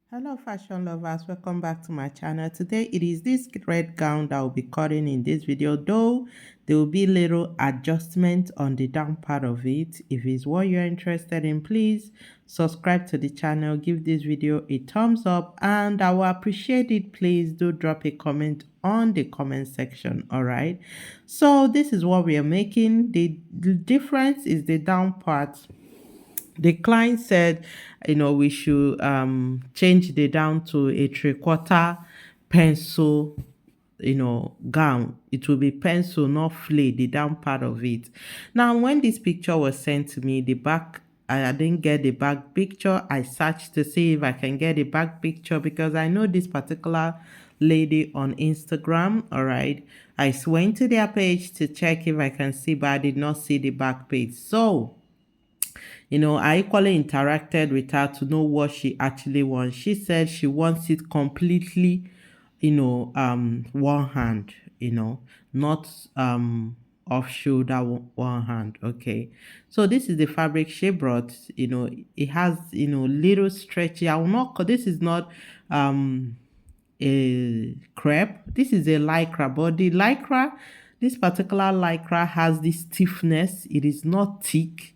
Hello fashion lovers, welcome back to my channel. Today it is this red gown that will be cutting in this video, though there will be little adjustment on the down part of it. If it's what you're interested in, please subscribe to the channel, give this video a thumbs up, and I will appreciate it. Please do drop a comment on the comment section. All right, so this is what we are making. The difference is the down part. The client said, we should change the down to a 3/4 pencil, gown. It will be pencil, not flay, the down part of it. Now, when this picture was sent to me, the back, I didn't get the back picture. I searched to see if I can get a back picture because I know this particular lady on Instagram. All right. I went to their page to check if I can see, but I did not see the back page. So, I equally interacted with her to know what she actually wants. She said she wants it completely, one hand, not off shoulder one hand. Okay. So this is the fabric she brought. It has, little stretchy. I will not, this is not a crepe. This is a lycra, but the lycra, this particular lycra has this stiffness. It is not thick,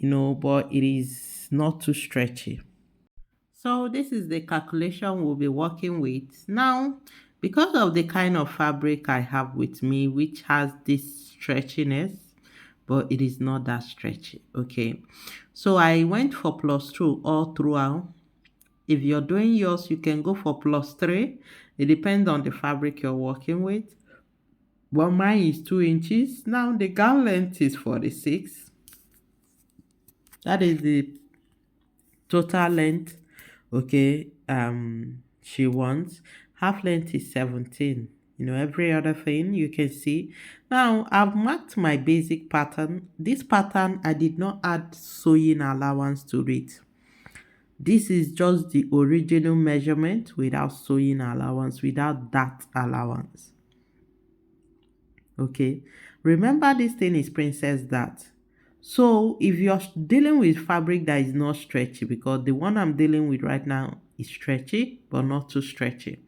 but it is not too stretchy. So this is the calculation we'll be working with. Now, because of the kind of fabric I have with me, which has this stretchiness, but it is not that stretchy, okay? So I went for +2 all throughout. If you're doing yours, you can go for +3. It depends on the fabric you're working with. Well, mine is 2 inches. Now the gown length is 46. That is the total length, okay, she wants. Half length is 17. Every other thing you can see. Now I've marked my basic pattern. This pattern I did not add sewing allowance to it. This is just the original measurement without sewing allowance, without that allowance. Okay, remember this thing is princess dart. So if you're dealing with fabric that is not stretchy, because the one I'm dealing with right now is stretchy but not too stretchy,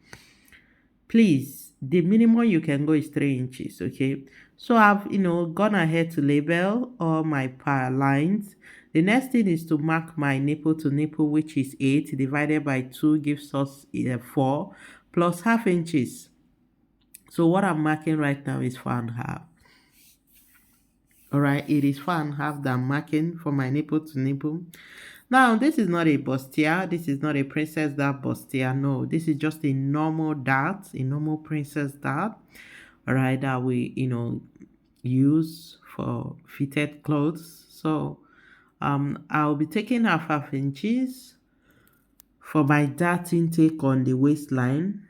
please, the minimum you can go is 3 inches. Okay, so I've gone ahead to label all my lines. The next thing is to mark my nipple to nipple, which is 8 divided by 2 gives us 4 plus half inches. So what I'm marking right now is 4.5. All right, it is 4.5 that I'm marking for my nipple to nipple. Now, this is not a bustier. This is not a princess dart bustier. No, this is just a normal dart, a normal princess dart. All right, that we, use for fitted clothes. So, I'll be taking half inches for my dart intake on the waistline.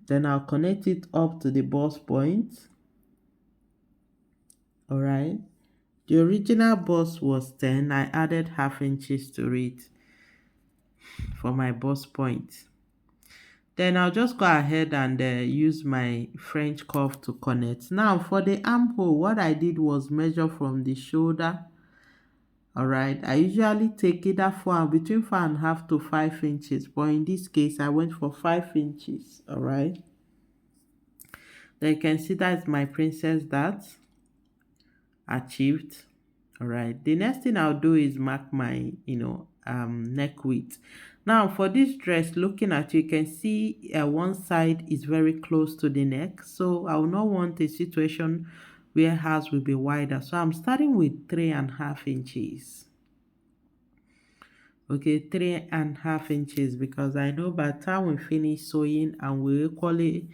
Then I'll connect it up to the bust point. All right. The original bust was 10. I added half inches to it for my bust point. Then I'll just go ahead and use my French curve to connect. Now for the armhole, what I did was measure from the shoulder. All right, I usually take either between 4.5 to 5 inches, but in this case I went for 5 inches. All right, then you can see that's my princess dart achieved. All right, the next thing I'll do is mark my neck width. Now for this dress, looking at you can see one side is very close to the neck, so I will not want a situation where hers will be wider, so I'm starting with 3.5 inches. Okay, 3.5 inches, because I know by the time we finish sewing and we equally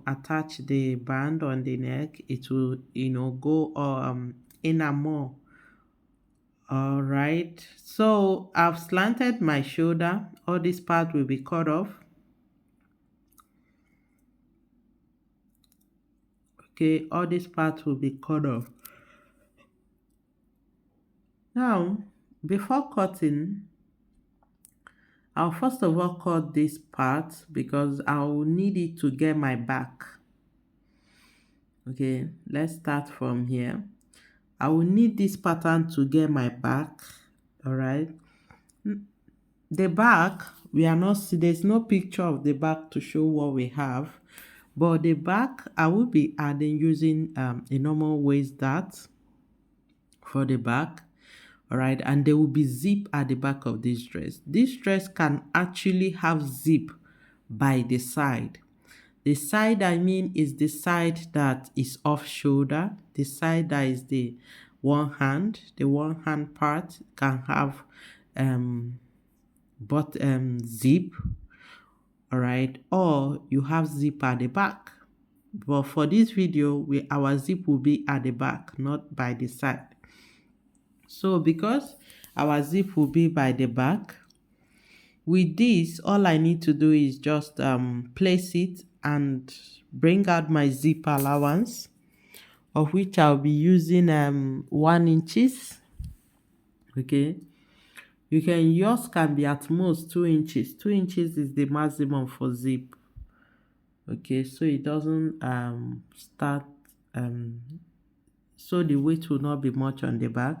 attach the band on the neck, it will go in and more. All right, so I've slanted my shoulder. All this part will be cut off. Okay, all this part will be cut off. Now, before cutting, I'll first of all cut this part because I'll need it to get my back. Okay, let's start from here. I will need this pattern to get my back. All right. The back, we are not see, there's no picture of the back to show what we have, but the back I will be adding using a normal waist dart for the back. All right, and there will be zip at the back of this dress. This dress can actually have zip by the side. The side I mean is the side that is off shoulder, the side that is the one hand part can have zip, all right, or you have zip at the back. But for this video, our zip will be at the back, not by the side. So because our zip will be by the back, with this, all I need to do is just place it and bring out my zip allowance, of which I'll be using 1 inches. Okay, yours can be at most 2 inches. 2 inches is the maximum for zip. Okay, so it doesn't start so the weight will not be much on the back.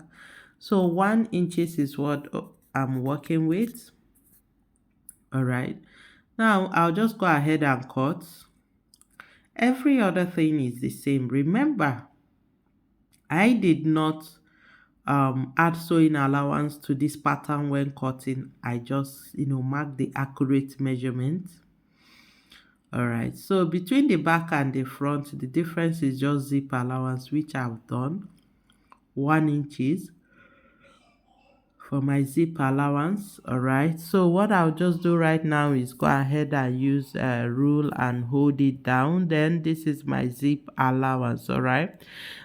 So 1 inches is what I'm working with. All right, now I'll just go ahead and cut. Every other thing is the same. Remember, I did not add sewing allowance to this pattern when cutting. I just mark the accurate measurement. All right, so between the back and the front, the difference is just zip allowance, which I've done 1 inches for my zip allowance. All right, so what I'll just do right now is go ahead and use a rule and hold it down. Then this is my zip allowance. All right,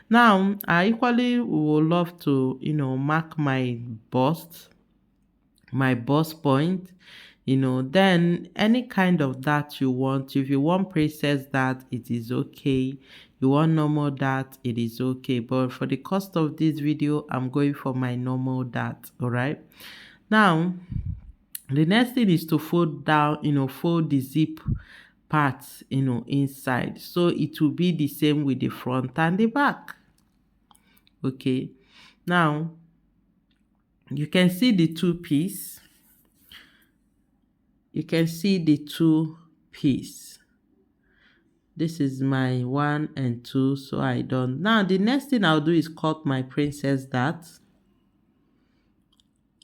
now I equally would love to mark my bust point. Then any kind of dart you want. If you want princess dart, it is okay. You want normal dart, it is okay. But for the cost of this video, I'm going for my normal dart. All right, now the next thing is to fold down, fold the zip parts inside, so it will be the same with the front and the back. Okay, now you can see the two piece. You can see the two piece. This is my 1 and 2, so I done. Now the next thing I'll do is cut my princess dart.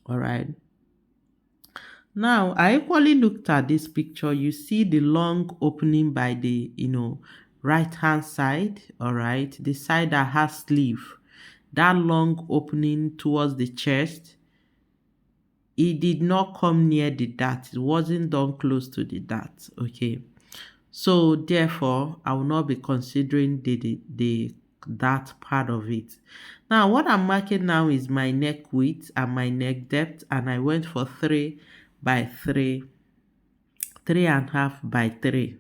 All right, now I equally looked at this picture. You see the long opening by the right hand side. All right, the side that has sleeve, that long opening towards the chest, it did not come near the dart. It wasn't done close to the dart. Okay, so therefore I will not be considering the that part of it. Now what I'm marking now is my neck width and my neck depth, and I went for 3 by 3, 3.5 by 3,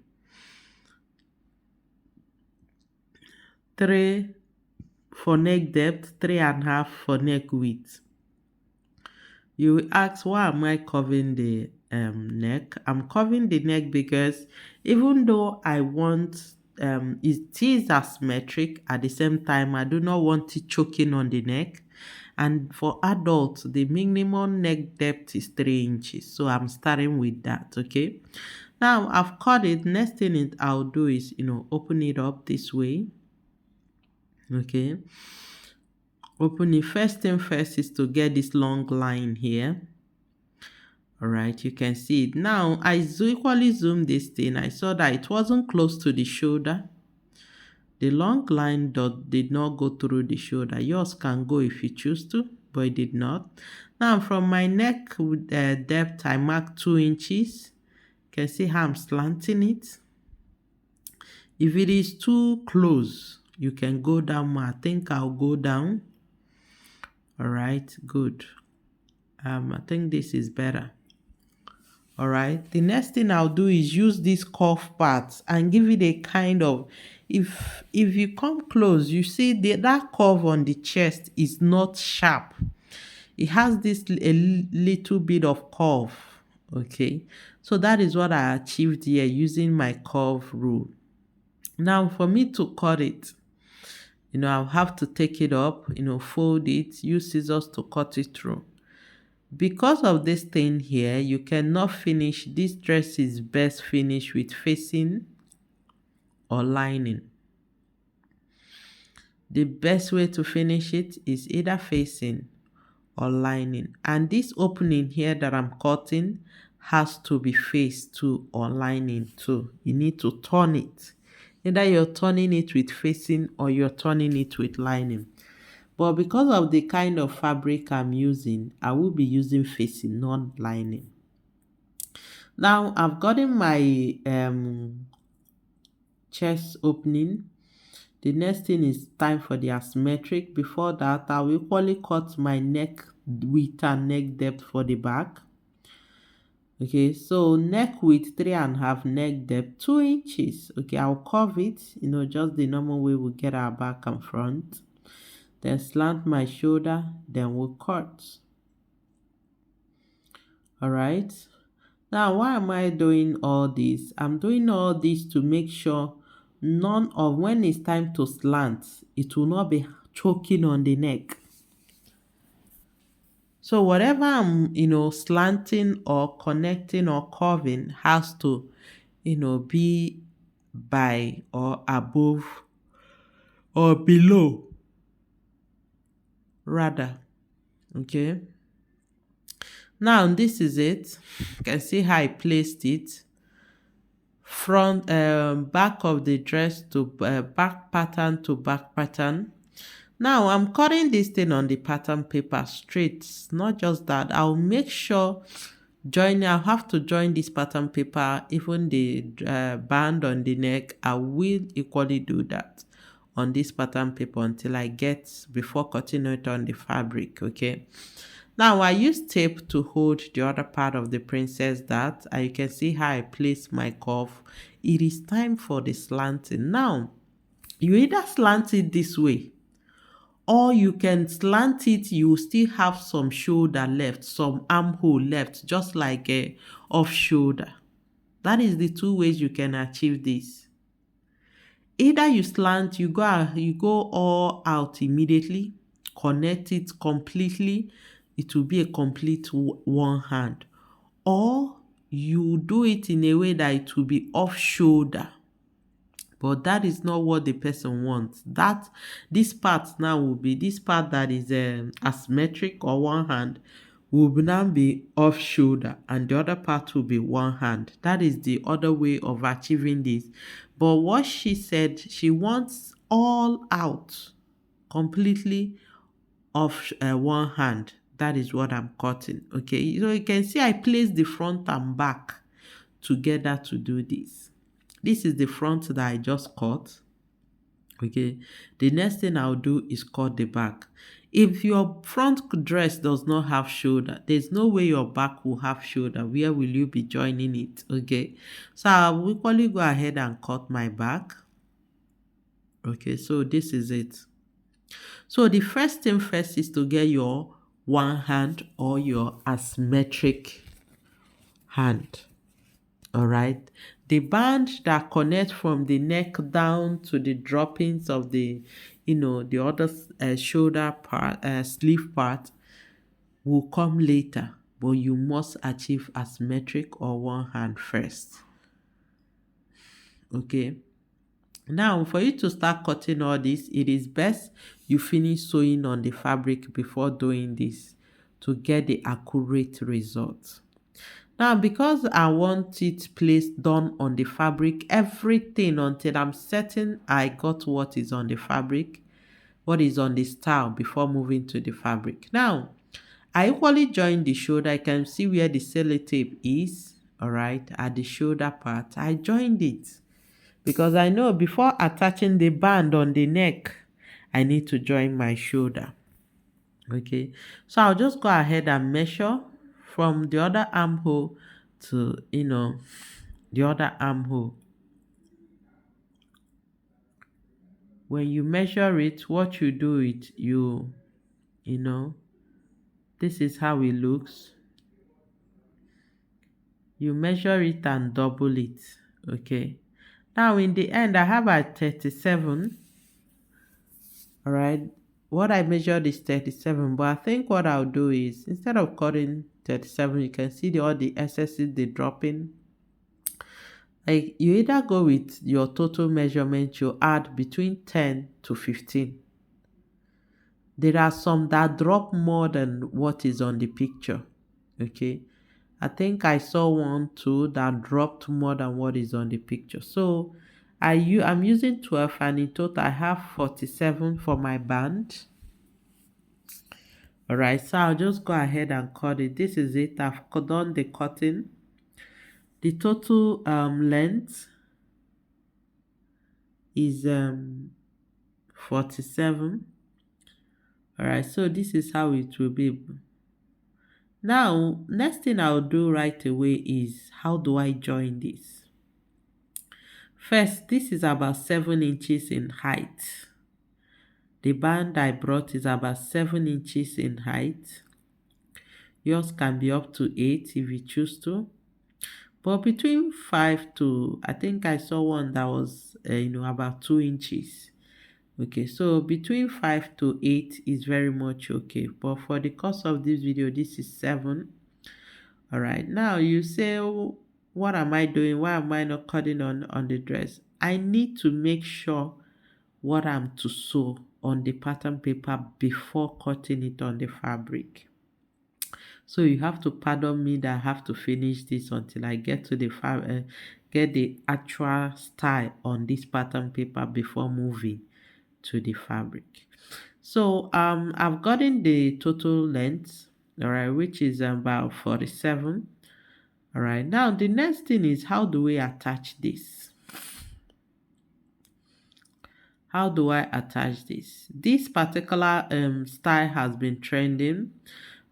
3 for neck depth, 3.5 for neck width. You will ask, why am I covering the neck? I'm covering the neck because even though I want it is asymmetric, at the same time I do not want it choking on the neck. And for adults, the minimum neck depth is 3 inches, so I'm starting with that. Okay, now I've cut it. Next thing I'll do is open it up this way. Okay, open it. First thing first is to get this long line here. All right, you can see it now. I equally zoomed this thing. I saw that it wasn't close to the shoulder. The long line did not go through the shoulder. Yours can go if you choose to, but it did not. Now from my neck depth, I marked 2 inches. You can see how I'm slanting it. If it is too close, you can go down more. I think I'll go down. All right, good. I think this is better. All right, the next thing I'll do is use these cuff parts and give it a kind of, if you come close, you see that curve on the chest is not sharp. It has this a little bit of curve. Okay, so that is what I achieved here using my curve rule. Now for me to cut it, I'll have to take it up, fold it, use scissors to cut it through. Because of this thing here, you cannot finish. This dress is best finished with facing or lining. The best way to finish it is either facing or lining. And this opening here that I'm cutting has to be face too or lining too. You need to turn it. Either you're turning it with facing or you're turning it with lining. But because of the kind of fabric I'm using, I will be using facing, not lining. Now I've gotten my chest opening. The next thing is time for the asymmetric. Before that, I will equally cut my neck width and neck depth for the back. Okay, so neck width 3.5, neck depth 2 inches. Okay, I'll curve it, just the normal way we get our back and front. Then slant my shoulder, then we'll cut. All right. Now, why am I doing all this? I'm doing all this to make sure none of when it's time to slant, it will not be choking on the neck. So whatever I'm, slanting or connecting or curving has to, be by or above or below, rather. Okay. Now this is it. You can see how I placed it. Front, back of the dress to back pattern to back pattern. Now I'm cutting this thing on the pattern paper straight. Not just that, I'll make sure I'll have to join this pattern paper, even the band on the neck. I will equally do that on this pattern paper until I get, before cutting it on the fabric. Okay. Now I use tape to hold the other part of the princess dart, and you can see how I place my cuff. It is time for the slanting. Now, you either slant it this way, or you can slant it, you still have some shoulder left, some armhole left, just like a off shoulder. That is the two ways you can achieve this. Either you slant, you go all out immediately, connect it completely, it will be a complete one hand. Or you do it in a way that it will be off shoulder. But that is not what the person wants. This part now will be, this part that is asymmetric or one hand will now be off shoulder, and the other part will be one hand. That is the other way of achieving this. But what she said, she wants all out, completely off one hand. That is what I'm cutting. Okay, so you can see I place the front and back together to do this. This is the front that I just cut. Okay, the next thing I'll do is cut the back. If your front dress does not have shoulder, there's no way your back will have shoulder. Where will you be joining it? Okay, so I'll equally go ahead and cut my back. Okay, so this is it. So the first thing first is to get your one hand or your asymmetric hand. All right, the band that connects from the neck down to the droppings of the the other shoulder part, sleeve part, will come later, but you must achieve asymmetric or one hand first. Okay, now for you to start cutting all this, it is best you finish sewing on the fabric before doing this to get the accurate result. Now, because I want it placed done on the fabric, everything until I'm certain I got what is on the fabric, what is on the style before moving to the fabric. Now, I equally join the shoulder. I can see where the sellotape is, all right, at the shoulder part. I joined it because I know before attaching the band on the neck, I need to join my shoulder. Okay, so I'll just go ahead and measure from the other armhole to the other armhole. When you measure it, what you do it, this is how it looks. You measure it and double it. Okay, now in the end I have a 37. All right, what I measured is 37, but I think what I'll do is instead of cutting 37, you can see all the excesses they dropping. Like you either go with your total measurement, you add between 10 to 15. There are some that drop more than what is on the picture. Okay. I think I saw one too that dropped more than what is on the picture. So I'm using 12, and in total I have 47 for my band. Alright, so I'll just go ahead and cut it. This is it. I've done the cutting. The total length is 47. Alright, so this is how it will be. Now, next thing I'll do right away is how do I join this? First, this is about 7 inches in height. The band I brought is about 7 inches in height. Yours can be up to 8 if you choose to. But between 5 to, I think I saw one that was, about 2 inches. Okay, so between 5 to 8 is very much okay. But for the course of this video, this is 7. All right, now you say, oh, what am I doing? Why am I not cutting on the dress? I need to make sure what I'm to sew on the pattern paper before cutting it on the fabric. So you have to pardon me that I have to finish this until I get to the get the actual style on this pattern paper before moving to the fabric. So I've gotten the total length, all right, which is about 47. All right, now the next thing is how do we attach this? How do I attach this? This particular style has been trending,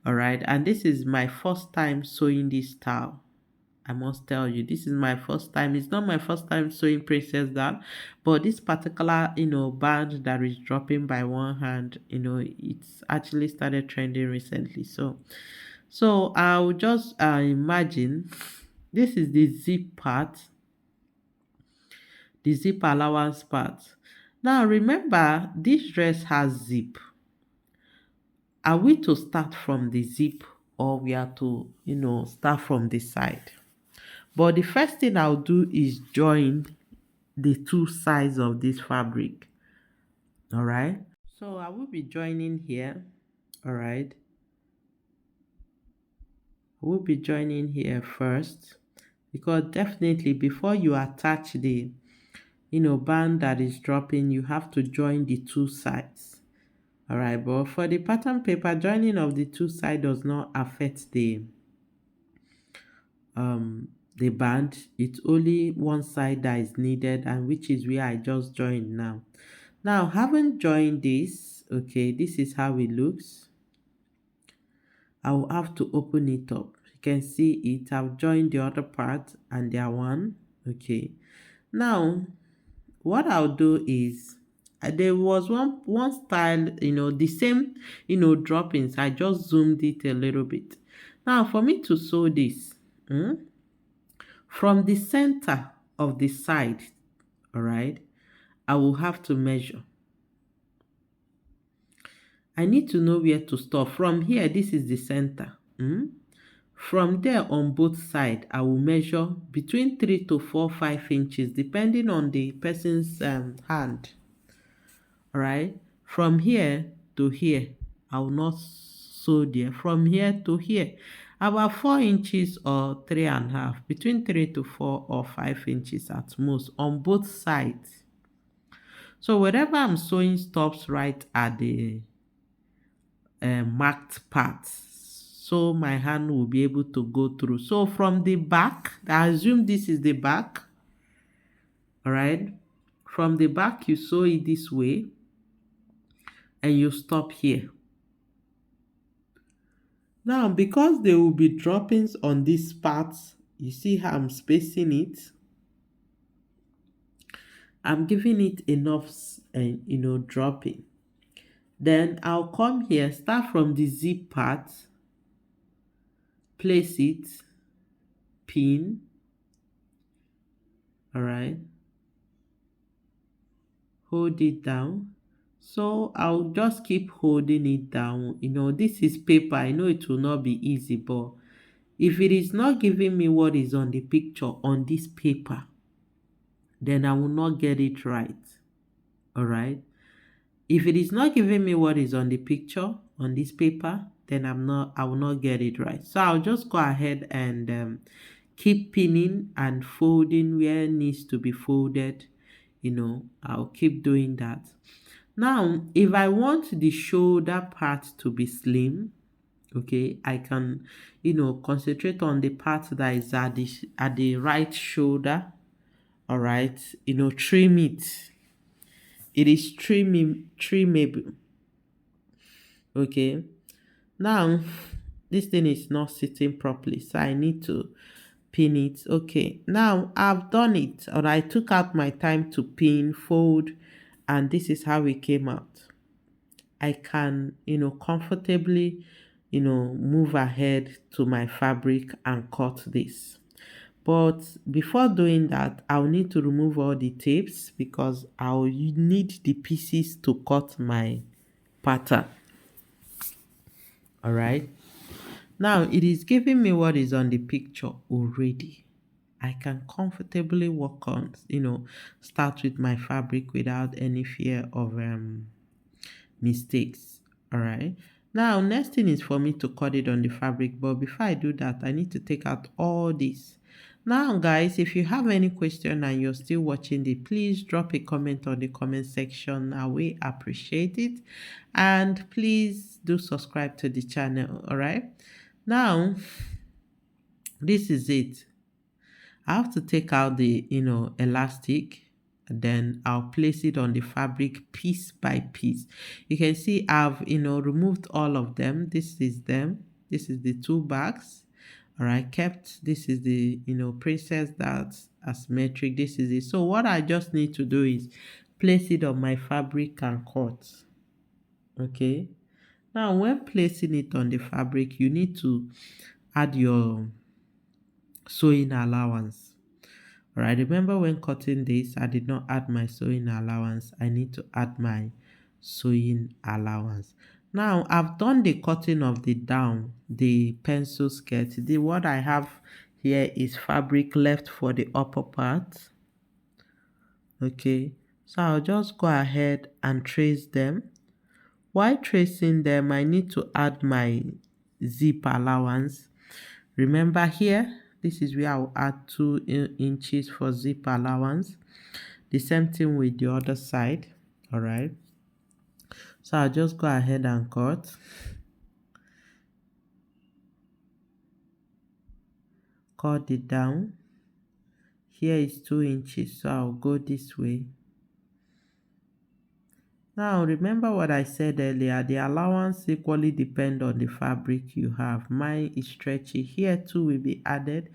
all right, and this is my first time sewing this style. I must tell you, this is my first time. It's not my first time sewing princess down, but this particular, band that is dropping by one hand, it's actually started trending recently. So I'll just imagine this is the zip part, the zip allowance part. Now remember, this dress has zip. Are we to start from the zip, or we are to, start from the side? But the first thing I'll do is join the two sides of this fabric. All right. So I will be joining here. All right. I will be joining here first, because definitely before you attach the, band that is dropping, you have to join the two sides. All right. But for the pattern paper, joining of the two sides does not affect the band. It's only one side that is needed, and which is where I just joined now. Now, having joined this, okay, this is how it looks. I will have to open it up. You can see it. I've joined the other part and they are one. Okay. Now, what I'll do is there was one style, the same, droppings. I just zoomed it a little bit. Now, for me to sew this, from the center of the side, all right, I will have to measure. I need to know where to stop. From here, this is the center. From there, on both sides, I will measure between 3 to 5 inches, depending on the person's hand. All right. From here to here, I will not sew there. From here to here, about 4 inches or 3.5, between 3 to 4 or 5 inches at most on both sides. So wherever I'm sewing stops right at the marked parts, so my hand will be able to go through. So from the back, I assume this is the back. All right. From the back, you sew it this way and you stop here. Now, because there will be droppings on these parts, you see how I'm spacing it. I'm giving it enough, dropping. Then I'll come here, start from the zip part, place it, pin. All right. Hold it down. So I'll just keep holding it down. This is paper. I know it will not be easy, but if it is not giving me what is on the picture on this paper, then I will not get it right. All right. If it is not giving me what is on the picture on this paper, then I will not get it right. So I'll just go ahead and keep pinning and folding where it needs to be folded. I'll keep doing that. Now, if I want the shoulder part to be slim, okay, I can, concentrate on the part that is at the right shoulder. All right, trim it. It is trimmable. Okay. Now, this thing is not sitting properly, so I need to pin it. Okay. Now, I've done it, or I took out my time to pin, fold, and this is how it came out. I can, comfortably, move ahead to my fabric and cut this. But before doing that, I'll need to remove all the tapes because I'll need the pieces to cut my pattern. All right. Now it is giving me what is on the picture already. I can comfortably work on, start with my fabric without any fear of mistakes. All right. Now, next thing is for me to cut it on the fabric. But before I do that, I need to take out all this. Now, guys, if you have any question and you're still watching it, please drop a comment on the comment section. I will appreciate it. And please do subscribe to the channel. All right. Now, this is it. I have to take out the, elastic. Then I'll place it on the fabric piece by piece. You can see I've, removed all of them. This is them. This is the two bags. All right, kept. This is the, princess that's asymmetric. This is it. So what I just need to do is place it on my fabric and cut. Okay. Now, when placing it on the fabric, you need to add your sewing allowance. All right, remember when cutting this, I did not add my sewing allowance. I need to add my sewing allowance. Now, I've done the cutting of the down, the pencil skirt. What I have here is fabric left for the upper part. Okay, so I'll just go ahead and trace them. While tracing them, I need to add my zip allowance. Remember here, this is where I'll add 2 inches for zip allowance. The same thing with the other side. All right. So I'll just go ahead and cut. Cut it down. Here is 2 inches, so I'll go this way. Now, remember what I said earlier, the allowance equally depends on the fabric you have. Mine is stretchy. Here 2 will be added.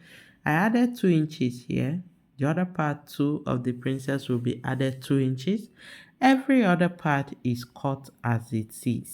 I added 2 inches here. The other part 2 of the princess will be added 2 inches. Every other part is cut as it is.